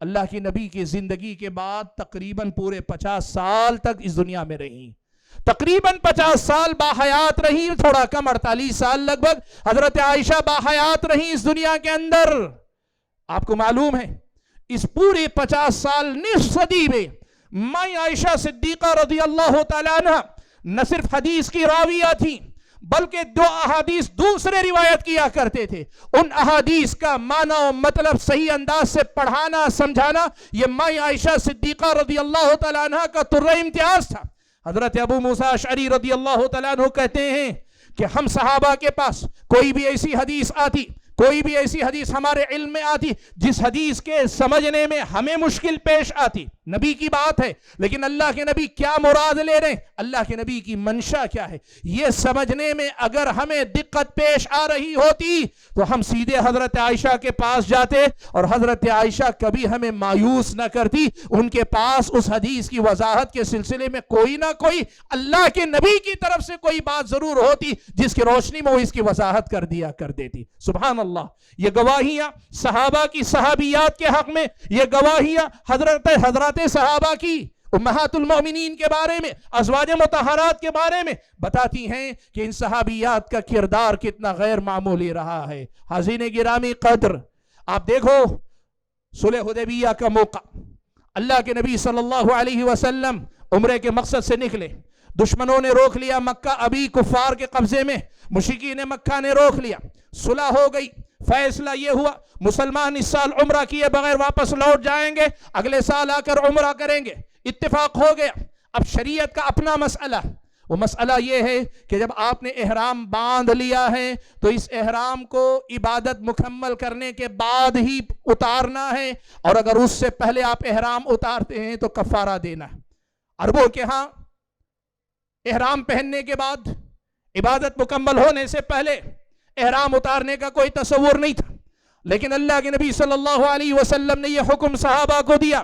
اللہ کی نبی کی زندگی کے بعد تقریباً پورے 50 سال تک اس دنیا میں رہی. تقریباً 50 سال باحیات رہی، تھوڑا کم 48 سال لگ بھگ حضرت عائشہ باحیات رہی اس دنیا کے اندر. آپ کو معلوم ہے اس پورے 50 سال نصف صدی میں مائی عائشہ صدیقہ رضی اللہ تعالیٰ عنہ نہ صرف حدیث کی راویہ تھی بلکہ 2 احادیث دوسرے روایت کیا کرتے تھے. ان احادیث کا معنی و مطلب صحیح انداز سے پڑھانا سمجھانا یہ مائی عائشہ صدیقہ رضی اللہ تعالیٰ عنہ کا ترہ امتیاز تھا. حضرت ابو موسیٰ اشعری رضی اللہ تعالیٰ عنہ کہتے ہیں کہ ہم صحابہ کے پاس کوئی بھی ایسی حدیث آتی، کوئی بھی ایسی حدیث ہمارے علم میں آتی جس حدیث کے سمجھنے میں ہمیں مشکل پیش آتی، نبی کی بات ہے لیکن اللہ کے نبی کیا مراد لے رہے ہیں، اللہ کے نبی کی منشا کیا ہے، یہ سمجھنے میں اگر ہمیں دقت پیش آ رہی ہوتی تو ہم سیدھے حضرت عائشہ کے پاس جاتے اور حضرت عائشہ کبھی ہمیں مایوس نہ کرتی. ان کے پاس اس حدیث کی وضاحت کے سلسلے میں کوئی نہ کوئی اللہ کے نبی کی طرف سے کوئی بات ضرور ہوتی جس کی روشنی میں وہ اس کی وضاحت کر دیا کر دیتی. سبحان اللہ. یہ گواہیاں صحابہ کی صحابیات کے حق میں، یہ گواہیاں حضرات صحابہ کی امہات المؤمنین کے بارے میں، ازواج مطہرات کے بارے میں بتاتی ہیں کہ ان صحابیات کا کردار کتنا غیر معمولی رہا ہے. حاضرین گرامی قدر، آپ دیکھو صلح حدیبیہ کا موقع، اللہ کے نبی صلی اللہ علیہ وسلم عمرے کے مقصد سے نکلے، دشمنوں نے روک لیا، مکہ ابھی کفار کے قبضے میں، مشرکین مکہ نے روک لیا، صلح ہو گئی. فیصلہ یہ ہوا مسلمان اس سال عمرہ کیے بغیر واپس لوٹ جائیں گے، اگلے سال آ کر عمرہ کریں گے. اتفاق ہو گیا. اب شریعت کا اپنا مسئلہ، وہ مسئلہ یہ ہے کہ جب آپ نے احرام باندھ لیا ہے تو اس احرام کو عبادت مکمل کرنے کے بعد ہی اتارنا ہے، اور اگر اس سے پہلے آپ احرام اتارتے ہیں تو کفارہ دینا ہے. عربوں کے ہاں احرام پہننے کے بعد عبادت مکمل ہونے سے پہلے احرام اتارنے کا کوئی تصور نہیں تھا، لیکن اللہ کے نبی صلی اللہ علیہ وسلم نے یہ حکم صحابہ کو دیا.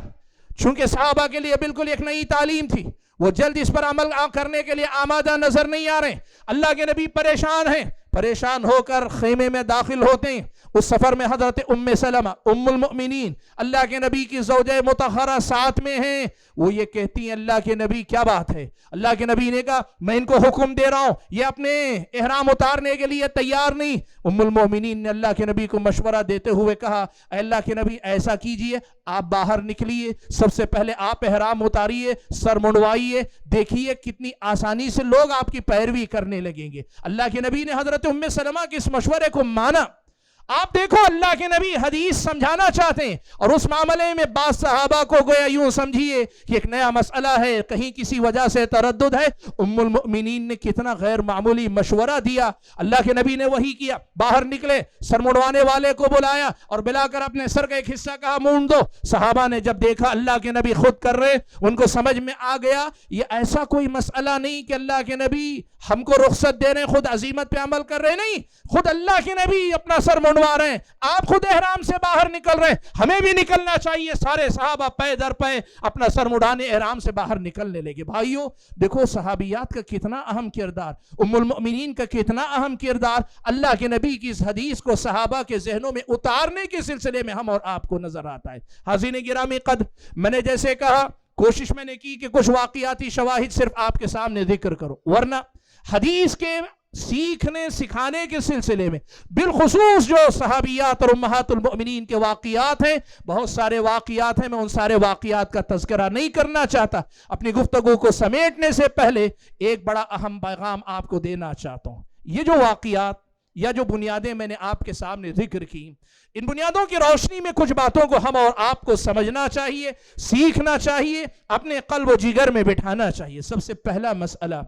چونکہ صحابہ کے لیے بالکل ایک نئی تعلیم تھی، وہ جلد اس پر عمل کرنے کے لیے آمادہ نظر نہیں آ رہے. اللہ کے نبی پریشان ہیں، پریشان ہو کر خیمے میں داخل ہوتے ہیں. اس سفر میں حضرت ام سلمہ ام المؤمنین اللہ کے نبی کی زوجہ مطہرہ ساتھ میں ہیں. وہ یہ کہتی ہیں اللہ کے نبی کیا بات ہے؟ اللہ کے نبی نے کہا میں ان کو حکم دے رہا ہوں، یہ اپنے احرام اتارنے کے لیے تیار نہیں. ام المؤمنین نے اللہ کے نبی کو مشورہ دیتے ہوئے کہا اے اللہ کے نبی ایسا کیجئے، آپ باہر نکلیے، سب سے پہلے آپ احرام اتاریے، سر منڈوائیے، دیکھیے کتنی آسانی سے لوگ آپ کی پیروی کرنے لگیں گے. اللہ کے نبی نے حضرت ام سلمہ کے اس مشورے کو مانا. آپ دیکھو اللہ کے نبی حدیث سمجھانا چاہتے ہیں اور اس معاملے میں بعض صحابہ کو گویا یوں سمجھیے کہ ایک نیا مسئلہ ہے، کہیں کسی وجہ سے تردد ہے. ام المؤمنین نے کتنا غیر معمولی مشورہ دیا. اللہ کے نبی نے وہی کیا، باہر نکلے، سر مڑوانے والے کو بلایا اور بلا کر اپنے سر کا ایک حصہ کہا مونڈ دو. صحابہ نے جب دیکھا اللہ کے نبی خود کر رہے، ان کو سمجھ میں آ گیا یہ ایسا کوئی مسئلہ نہیں کہ اللہ کے نبی ہم کو رخصت دے رہے ہیں، خود عزیمت پہ عمل کر رہے، نہیں، خود اللہ کے نبی اپنا سر منڈوا رہے ہیں، آپ خود احرام سے باہر نکل رہے ہیں، ہمیں بھی نکلنا چاہیے. سارے صحابہ پے در پے اپنا سر مڑانے احرام سے باہر نکلنے لگے. بھائیو دیکھو صحابیات کا کتنا اہم کردار، ام المؤمنین کا کتنا اہم کردار اللہ کے نبی کی اس حدیث کو صحابہ کے ذہنوں میں اتارنے کے سلسلے میں ہم اور آپ کو نظر آتا ہے. حاضرین گرامی قدر، میں نے جیسے کہا کوشش میں نے کی کہ کچھ واقعاتی شواہد صرف آپ کے سامنے ذکر کرو، ورنہ حدیث کے سیکھنے سکھانے کے سلسلے میں بالخصوص جو صحابیات اور امہات المؤمنین کے واقعات ہیں، بہت سارے واقعات ہیں، میں ان سارے واقعات کا تذکرہ نہیں کرنا چاہتا. اپنی گفتگو کو سمیٹنے سے پہلے ایک بڑا اہم پیغام آپ کو دینا چاہتا ہوں. یہ جو واقعات یا جو بنیادیں میں نے آپ کے سامنے ذکر کی، ان بنیادوں کی روشنی میں کچھ باتوں کو ہم اور آپ کو سمجھنا چاہیے، سیکھنا چاہیے، اپنے قلب و جگر میں بٹھانا چاہیے. سب سے پہلا مسئلہ،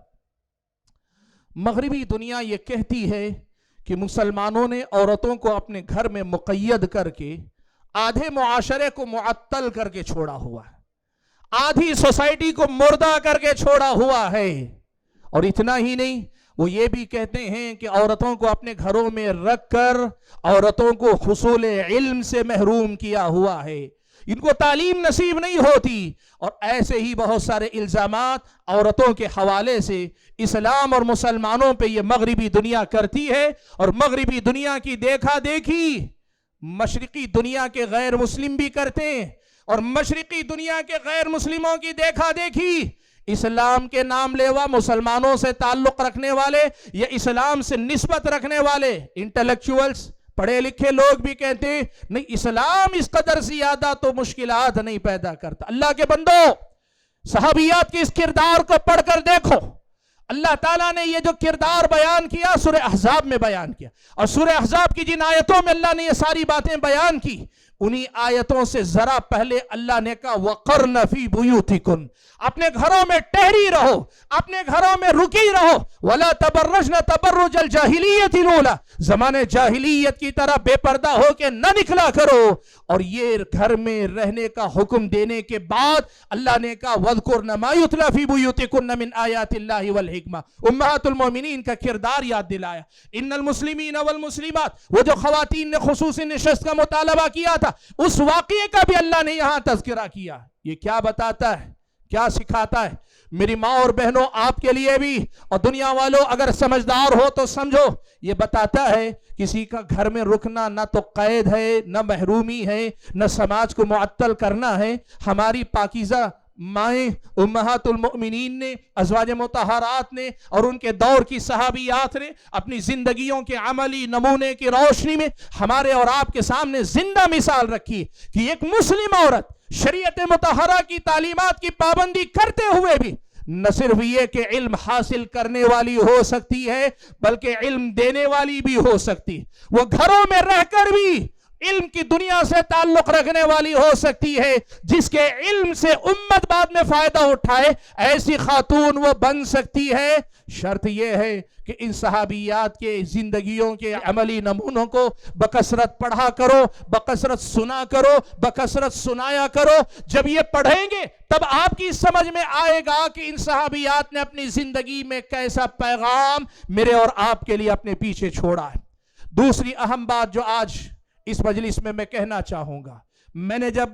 مغربی دنیا یہ کہتی ہے کہ مسلمانوں نے عورتوں کو اپنے گھر میں مقید کر کے آدھے معاشرے کو معطل کر کے چھوڑا ہوا ہے، آدھی سوسائٹی کو مردہ کر کے چھوڑا ہوا ہے. اور اتنا ہی نہیں، وہ یہ بھی کہتے ہیں کہ عورتوں کو اپنے گھروں میں رکھ کر عورتوں کو حصول علم سے محروم کیا ہوا ہے، ان کو تعلیم نصیب نہیں ہوتی. اور ایسے ہی بہت سارے الزامات عورتوں کے حوالے سے اسلام اور مسلمانوں پہ یہ مغربی دنیا کرتی ہے. اور مغربی دنیا کی دیکھا دیکھی مشرقی دنیا کے غیر مسلم بھی کرتے ہیں، اور مشرقی دنیا کے غیر مسلموں کی دیکھا دیکھی اسلام کے نام لیوا مسلمانوں سے تعلق رکھنے والے یا اسلام سے نسبت رکھنے والے انٹلیکچوئلز، پڑھے لکھے لوگ بھی کہتے ہیں نہیں، اسلام اس قدر زیادہ تو مشکلات نہیں پیدا کرتا. اللہ کے بندو، صحابیات کے اس کردار کو پڑھ کر دیکھو. اللہ تعالیٰ نے یہ جو کردار بیان کیا سورہ احزاب میں بیان کیا، اور سورہ احزاب کی جن آیتوں میں اللہ نے یہ ساری باتیں بیان کی، انہی آیتوں سے ذرا پہلے اللہ نے کہا وَقَرْنَ فِي بُيُوتِكُنْ، اپنے گھروں میں ٹہری رہو، اپنے گھروں میں رکی رہو. وَلَا تَبَرَّجْنَ تَبَرُّجَ الْجَاهِلِيَّةِ الْأُولَى، زمانے جاہلیت کی طرح بے پردہ ہو کے نہ نکلا کرو. اور یہ گھر میں رہنے کا حکم دینے کے بعد اللہ نے کہا وَاذْكُرْنَ مَا يُتْلَى فِي بُيُوتِكُنَّ مِنْ آيَاتِ اللَّهِ وَالْحِكْمَةِ. امہات المومنین کا کردار یاد دلایا. ان المسلمین والمسلمات، وہ جو خواتین نے خصوصی نشست کا مطالبہ کیا تھا، اس واقعے کا بھی اللہ نے یہاں تذکرہ کیا. یہ کیا بتاتا ہے، کیا سکھاتا ہے؟ میری ماں اور بہنوں، آپ کے لیے بھی اور دنیا والوں اگر سمجھدار ہو تو سمجھو، یہ بتاتا ہے کسی کا گھر میں رکنا نہ تو قید ہے، نہ محرومی ہے، نہ سماج کو معطل کرنا ہے. ہماری پاکیزہ مائیں امہات المؤمنین نے، ازواج مطہرات نے اور ان کے دور کی صحابیات نے اپنی زندگیوں کے عملی نمونے کی روشنی میں ہمارے اور آپ کے سامنے زندہ مثال رکھی کہ ایک مسلم عورت شریعت مطہرہ کی تعلیمات کی پابندی کرتے ہوئے بھی نہ صرف یہ کہ علم حاصل کرنے والی ہو سکتی ہے بلکہ علم دینے والی بھی ہو سکتی. وہ گھروں میں رہ کر بھی علم کی دنیا سے تعلق رکھنے والی ہو سکتی ہے. جس کے علم سے امت بعد میں فائدہ اٹھائے ایسی خاتون وہ بن سکتی ہے. شرط یہ ہے کہ ان صحابیات کے زندگیوں کے عملی نمونوں کو بکثرت پڑھا کرو، بکثرت سنا کرو، بکثرت سنایا کرو. جب یہ پڑھیں گے تب آپ کی سمجھ میں آئے گا کہ ان صحابیات نے اپنی زندگی میں کیسا پیغام میرے اور آپ کے لیے اپنے پیچھے چھوڑا ہے. دوسری اہم بات جو آج اس مجلس میں میں کہنا چاہوں گا، میں نے جب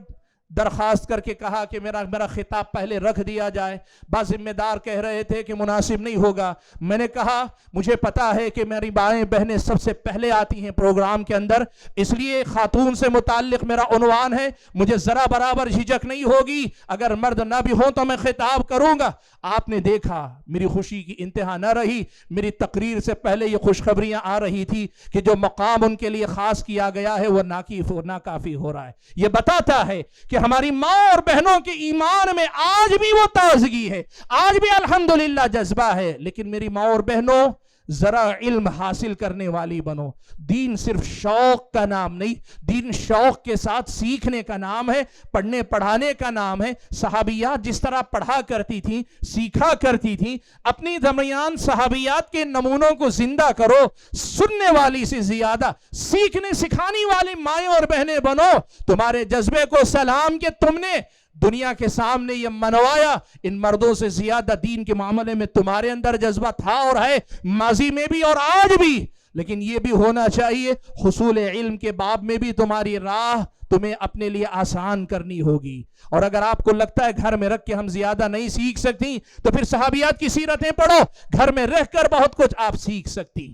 درخواست کر کے کہا کہ میرا خطاب پہلے رکھ دیا جائے، بعض ذمہ دار کہہ رہے تھے کہ مناسب نہیں ہوگا. میں نے کہا مجھے پتا ہے کہ میری بائیں بہنیں سب سے پہلے آتی ہیں پروگرام کے اندر، اس لیے خاتون سے متعلق میرا عنوان ہے. مجھے ذرا برابر جھجک نہیں ہوگی، اگر مرد نہ بھی ہوں تو میں خطاب کروں گا. آپ نے دیکھا میری خوشی کی انتہا نہ رہی. میری تقریر سے پہلے یہ خوشخبریاں آ رہی تھی کہ جو مقام ان کے لیے خاص کیا گیا ہے وہ ناکافی ہو رہا ہے. یہ بتاتا ہے کہ ہماری ماں اور بہنوں کے ایمان میں آج بھی وہ تازگی ہے، آج بھی الحمدللہ جذبہ ہے. لیکن میری ماں اور بہنوں، ذرا علم حاصل کرنے والی بنو. دین صرف شوق کا نام نہیں، دین شوق کے ساتھ سیکھنے کا نام ہے، پڑھنے پڑھانے کا نام ہے. صحابیات جس طرح پڑھا کرتی تھیں، سیکھا کرتی تھیں، اپنی درمیان صحابیات کے نمونوں کو زندہ کرو. سننے والی سے زیادہ سیکھنے سکھانے والی مائیں اور بہنیں بنو. تمہارے جذبے کو سلام کہ تم نے دنیا کے سامنے یہ منوایا. ان مردوں سے زیادہ دین کے معاملے میں تمہارے اندر جذبہ تھا اور ہے، ماضی میں بھی اور آج بھی. لیکن یہ بھی ہونا چاہیے حصول علم کے باب میں بھی تمہاری راہ تمہیں اپنے لیے آسان کرنی ہوگی. اور اگر آپ کو لگتا ہے گھر میں رکھ کے ہم زیادہ نہیں سیکھ سکتی تو پھر صحابیات کی سیرتیں پڑھو، گھر میں رہ کر بہت کچھ آپ سیکھ سکتی.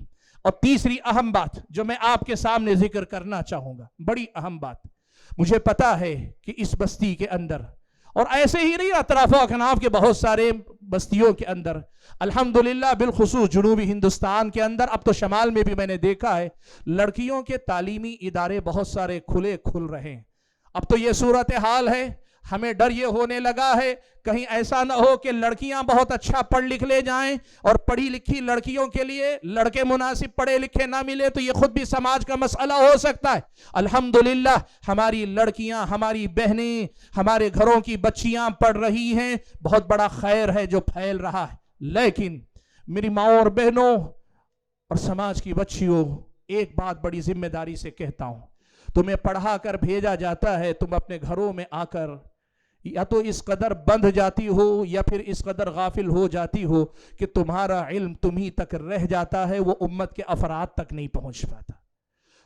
اور تیسری اہم بات جو میں آپ کے سامنے ذکر کرنا چاہوں گا، بڑی اہم بات. مجھے پتا ہے کہ اس بستی کے اندر، اور ایسے ہی نہیں اطراف و اکناف کے بہت سارے بستیوں کے اندر، الحمدللہ بالخصوص جنوبی ہندوستان کے اندر، اب تو شمال میں بھی میں نے دیکھا ہے، لڑکیوں کے تعلیمی ادارے بہت سارے کھل رہے ہیں. اب تو یہ صورتحال ہے، ہمیں ڈر یہ ہونے لگا ہے کہیں ایسا نہ ہو کہ لڑکیاں بہت اچھا پڑھ لکھ لے جائیں اور پڑھی لکھی لڑکیوں کے لیے لڑکے مناسب پڑھے لکھے نہ ملے تو یہ خود بھی سماج کا مسئلہ ہو سکتا ہے. الحمدللہ ہماری لڑکیاں، ہماری بہنیں، ہمارے گھروں کی بچیاں پڑھ رہی ہیں، بہت بڑا خیر ہے جو پھیل رہا ہے. لیکن میری ماں اور بہنوں اور سماج کی بچیوں، ایک بات بڑی ذمہ داری سے کہتا ہوں، تمہیں پڑھا کر بھیجا جاتا ہے، تم اپنے گھروں میں آ کر یا تو اس قدر بندھ جاتی ہو یا پھر اس قدر غافل ہو جاتی ہو کہ تمہارا علم تمہیں تک رہ جاتا ہے، وہ امت کے افراد تک نہیں پہنچ پاتا.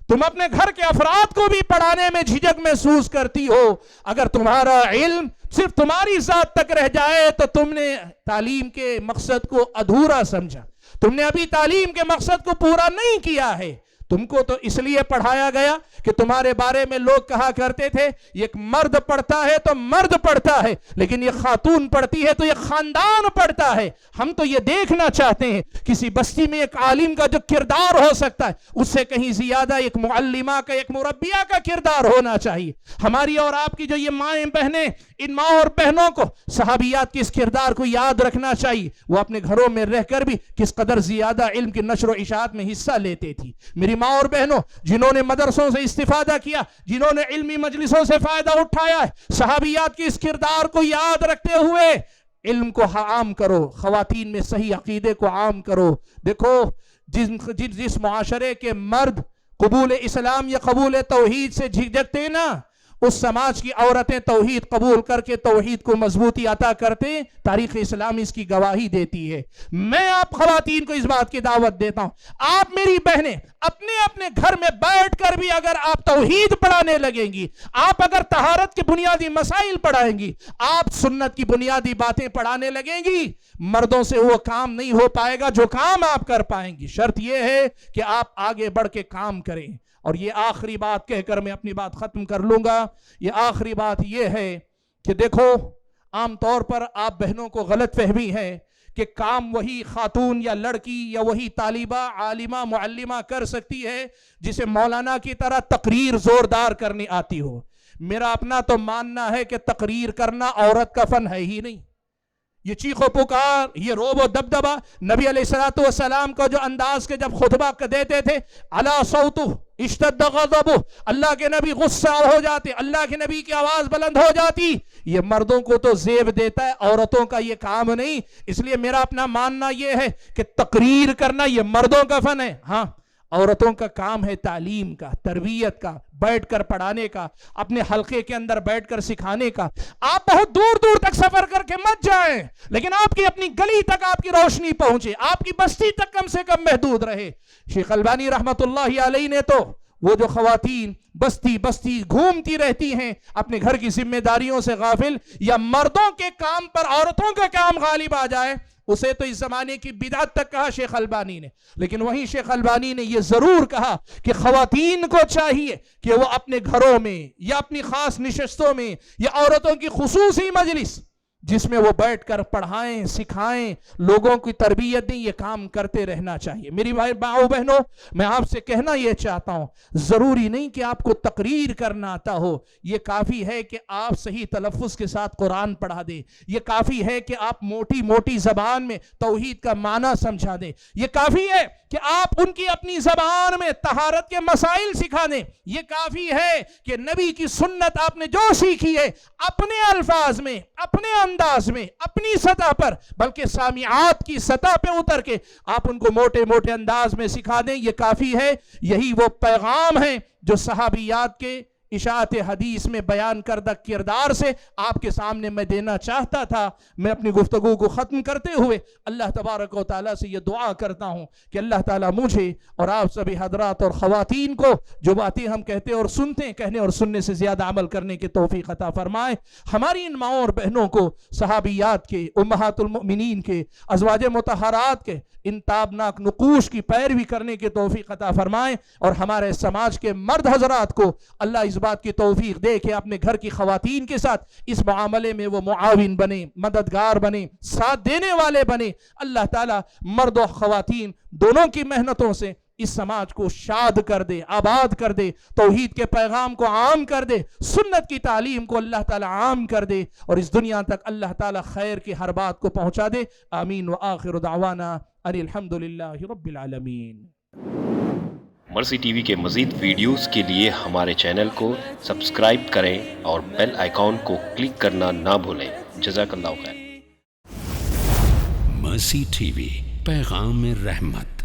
تم اپنے گھر کے افراد کو بھی پڑھانے میں جھجک محسوس کرتی ہو. اگر تمہارا علم صرف تمہاری ذات تک رہ جائے تو تم نے تعلیم کے مقصد کو ادھورا سمجھا، تم نے ابھی تعلیم کے مقصد کو پورا نہیں کیا ہے. تم کو تو اس لیے پڑھایا گیا کہ تمہارے بارے میں لوگ کہا کرتے تھے یہ ایک مرد پڑھتا ہے تو مرد پڑھتا ہے، لیکن یہ خاتون پڑھتی ہے تو یہ خاندان پڑھتا ہے. ہم تو یہ دیکھنا چاہتے ہیں کسی بستی میں ایک عالم کا جو کردار ہو سکتا ہے اس سے کہیں زیادہ ایک معلمہ کا، ایک مربیہ کا کردار ہونا چاہیے. ہماری اور آپ کی جو یہ مائیں بہنیں، ان ماں اور بہنوں کو صحابیات کے اس کردار کو یاد رکھنا چاہیے. وہ اپنے گھروں میں رہ کر بھی کس قدر زیادہ علم کی نشر و اشاعت میں حصہ لیتے تھی. میری ماں اور بہنوں جنہوں نے مدرسوں سے استفادہ کیا، جنہوں نے علمی مجلسوں سے فائدہ اٹھایا ہے، صحابیات کی اس کردار کو یاد رکھتے ہوئے علم کو عام کرو، خواتین میں صحیح عقیدے کو عام کرو. دیکھو جس معاشرے کے مرد قبول اسلام یا قبول توحید سے جھجکتے نا، اس سماج کی عورتیں توحید قبول کر کے توحید کو مضبوطی عطا کرتے. تاریخ اسلام اس کی گواہی دیتی ہے. میں آپ خواتین کو اس بات کی دعوت دیتا ہوں، آپ میری بہنیں اپنے اپنے گھر میں بیٹھ کر بھی اگر آپ توحید پڑھانے لگیں گی، آپ اگر طہارت کے بنیادی مسائل پڑھائیں گی، آپ سنت کی بنیادی باتیں پڑھانے لگیں گی، مردوں سے وہ کام نہیں ہو پائے گا جو کام آپ کر پائیں گی. شرط یہ ہے کہ آپ آگے بڑھ کے کام کریں. اور یہ آخری بات کہہ کر میں اپنی بات ختم کر لوں گا. یہ آخری بات یہ ہے کہ دیکھو عام طور پر آپ بہنوں کو غلط فہمی ہے کہ کام وہی خاتون یا لڑکی یا وہی طالبہ، عالمہ، معلمہ کر سکتی ہے جسے مولانا کی طرح تقریر زوردار کرنی آتی ہو. میرا اپنا تو ماننا ہے کہ تقریر کرنا عورت کا فن ہے ہی نہیں. یہ چیخ و پکار، یہ روب و دبدبہ، نبی علیہ السلام کا جو انداز کے جب خطبہ دیتے تھے، علا صوتہ اشتد غضبہ، اللہ کے نبی غصہ ہو جاتے، اللہ کے نبی کی آواز بلند ہو جاتی. یہ مردوں کو تو زیب دیتا ہے، عورتوں کا یہ کام نہیں. اس لیے میرا اپنا ماننا یہ ہے کہ تقریر کرنا یہ مردوں کا فن ہے. ہاں عورتوں کا کام ہے تعلیم کا، تربیت کا، بیٹھ کر پڑھانے کا، اپنے حلقے کے اندر بیٹھ کر سکھانے کا. آپ بہت دور دور تک سفر کر کے مت جائیں، لیکن آپ کی اپنی گلی تک آپ کی روشنی پہنچے، آپ کی بستی تک کم سے کم محدود رہے. شیخ البانی رحمت اللہ علیہ نے تو وہ جو خواتین بستی بستی گھومتی رہتی ہیں اپنے گھر کی ذمہ داریوں سے غافل، یا مردوں کے کام پر عورتوں کا کام غالب آ جائے، اسے تو اس زمانے کی بدعت تک کہا شیخ البانی نے. لیکن وہیں شیخ البانی نے یہ ضرور کہا کہ خواتین کو چاہیے کہ وہ اپنے گھروں میں یا اپنی خاص نشستوں میں یا عورتوں کی خصوصی مجلس جس میں وہ بیٹھ کر پڑھائیں، سکھائیں، لوگوں کی تربیت دیں، یہ کام کرتے رہنا چاہیے۔ میری بھائیو بہنوں، میں آپ سے کہنا یہ چاہتا ہوں، ضروری نہیں کہ آپ کو تقریر کرنا آتا ہو، یہ کافی ہے کہ آپ صحیح تلفظ کے ساتھ قرآن پڑھا دیں، یہ کافی ہے کہ آپ موٹی موٹی زبان میں توحید کا معنی سمجھا دیں، یہ کافی ہے کہ آپ ان کی اپنی زبان میں طہارت کے مسائل سکھا دیں، یہ کافی ہے کہ نبی کی سنت آپ نے جو سیکھی ہے اپنے الفاظ میں، اپنے انداز میں، اپنی سطح پر، بلکہ سامعات کی سطح پہ اتر کے آپ ان کو موٹے موٹے انداز میں سکھا دیں، یہ کافی ہے۔ یہی وہ پیغام ہے جو صحابیات کے اشاعت حدیث میں بیان کردہ کردار سے آپ کے سامنے میں دینا چاہتا تھا۔ میں اپنی گفتگو کو ختم کرتے ہوئے اللہ تبارک و تعالیٰ سے یہ دعا کرتا ہوں کہ اللہ تعالیٰ مجھے اور آپ سبھی حضرات اور خواتین کو جو باتیں ہم کہتے اور سنتے ہیں، کہنے اور سننے سے زیادہ عمل کرنے کی توفیق عطا فرمائے۔ ہماری ان ماؤں اور بہنوں کو صحابیات کے، امہات المؤمنین کے، ازواج مطہرات کے ان تابناک نقوش کی پیروی کرنے کی توفیق عطا فرمائے، اور ہمارے سماج کے مرد حضرات کو اللہ اس بات کی توفیق دے کہ اپنے گھر کی خواتین کے ساتھ اس معاملے میں وہ معاون بنے، مددگار بنے، ساتھ دینے والے بنے۔ اللہ تعالیٰ مرد و خواتین دونوں کی محنتوں سے اس سماج کو شاد کر دے، آباد کر دے، توحید کے پیغام کو عام کر دے، سنت کی تعلیم کو اللہ تعالیٰ عام کر دے، اور اس دنیا تک اللہ تعالیٰ خیر کی ہر بات کو پہنچا دے۔ آمین وآخر دعوانا ان الحمدللہ رب العالمین۔ مرسی ٹی وی کے مزید ویڈیوز کے لیے ہمارے چینل کو سبسکرائب کریں اور بیل آئیکن کو کلک کرنا نہ بھولیں۔ جزاک اللہ خیر۔ مرسی ٹی وی، پیغام رحمت۔